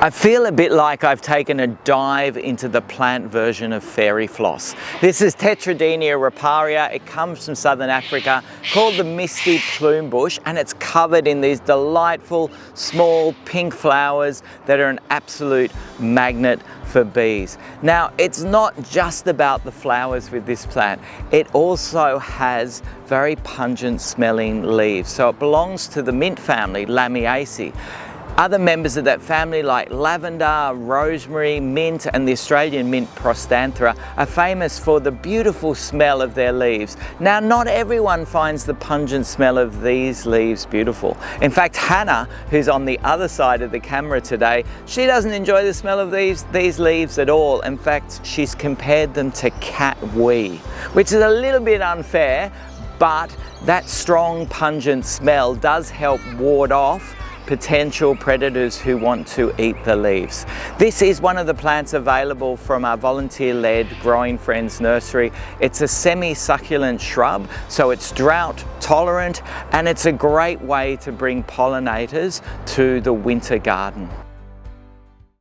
I feel a bit like I've taken a dive into the plant version of fairy floss. This is Tetradenia riparia. It comes from southern Africa, called the Misty Plume bush, and it's covered in these delightful small pink flowers that are an absolute magnet for bees. Now, it's not just about the flowers with this plant. It also has very pungent smelling leaves. So it belongs to the mint family, Lamiaceae. Other members of that family like lavender, rosemary, mint and the Australian mint Prostanthera are famous for the beautiful smell of their leaves. Now, not everyone finds the pungent smell of these leaves beautiful. In fact, Hannah, who's on the other side of the camera today, she doesn't enjoy the smell of these leaves at all. In fact, she's compared them to cat wee, which is a little bit unfair, but that strong pungent smell does help ward off potential predators who want to eat the leaves. This is one of the plants available from our volunteer-led Growing Friends nursery. It's a semi-succulent shrub, so it's drought tolerant, and it's a great way to bring pollinators to the winter garden.